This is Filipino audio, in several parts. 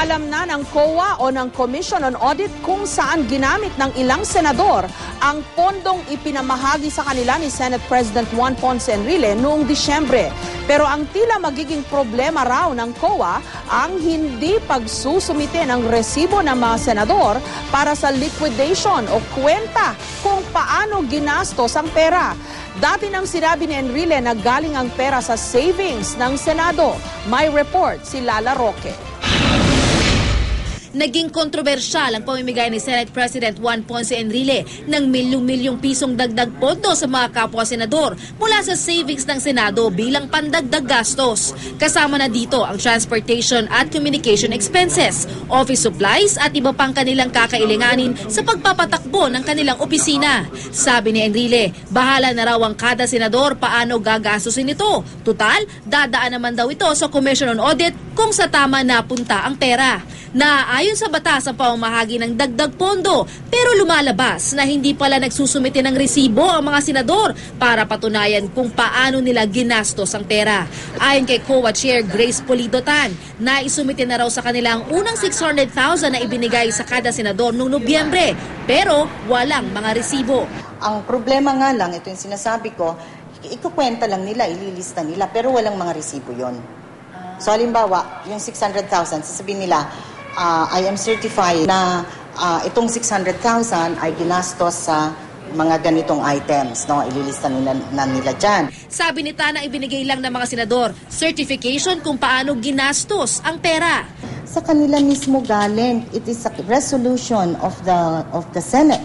Ipinaalam na ng COA o ng Commission on Audit kung saan ginamit ng ilang senador ang pondong ipinamahagi sa kanila ni Senate President Juan Ponce Enrile noong Disyembre. Pero ang tila magiging problema raw ng COA ang hindi pagsusumite ng resibo ng mga senador para sa liquidation o kwenta kung paano ginastos ang pera. Dati nang sinabi ni Enrile na galing ang pera sa savings ng Senado. May report si Lala Roque. Naging kontrobersyal ang pamimigay ni Senate President Juan Ponce Enrile ng milyong-milyong pisong dagdag pondo sa mga kapwa-senador mula sa savings ng Senado bilang pandagdag gastos. Kasama na dito ang transportation at communication expenses, office supplies at iba pang kanilang kakailanganin sa pagpapatakbo ng kanilang opisina. Sabi ni Enrile, bahala na raw ang kada senador paano gagastusin ito. Tutal, dadaan naman daw ito sa Commission on Audit kung sa tama napunta ang pera. Ayon sa batas ang pamamahagi ng dagdag pondo, pero lumalabas na hindi pala nagsusumite ng resibo ang mga senador para patunayan kung paano nila ginastos ang pera. Ayon kay COA Chair Grace Polido-Tan, naisumite na raw sa kanilang unang 600,000 na ibinigay sa kada senador noong Nobyembre, pero walang mga resibo. Ang problema nga lang, ito yung sinasabi ko, ikukwenta lang nila, ililista nila, pero walang mga resibo yon. So halimbawa, yung 600,000, sasabihin nila, I am certified na itong 600,000 ay ginastos sa mga ganitong items, no? Ililista nila dyan. Sabi ni Tana, ibinigay lang ng mga senador certification kung paano ginastos ang pera. Sa kanila mismo galing, it is a resolution of the Senate.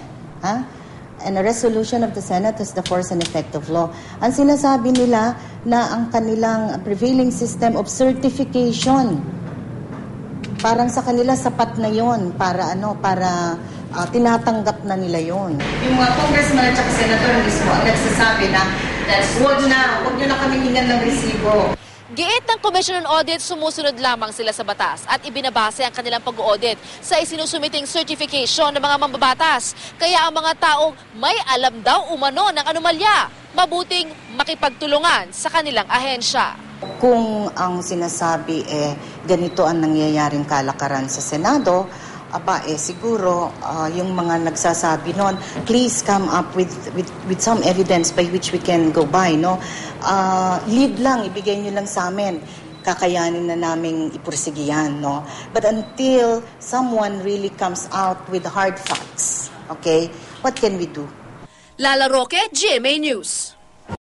And a resolution of the Senate is the force and effect of law. Ang sinasabi nila na ang kanilang prevailing system of certification, parang sa kanila sapat na yon para tinatanggap na nila yon. Yung mga congressman at senator mismo ang nagsasabi na huwag nyo na kami hingan ng resibo. Giit ng Commission on Audit, sumusunod lamang sila sa batas at ibinabase ang kanilang pag-audit sa isinusumiting certification ng mga mambabatas. Kaya ang mga taong may alam daw umano ng anomalya, mabuting makipagtulungan sa kanilang ahensya. Kung ang sinasabi ganito ang nangyayaring kalakaran sa Senado, siguro yung mga nagsasabi noon, please come up with some evidence by which we can go by, no? Lead lang, ibigay nyo lang sa amin. Kakayanin na naming ipursige yan, no? But until someone really comes out with hard facts, okay, what can we do? Lala Roque, GMA News.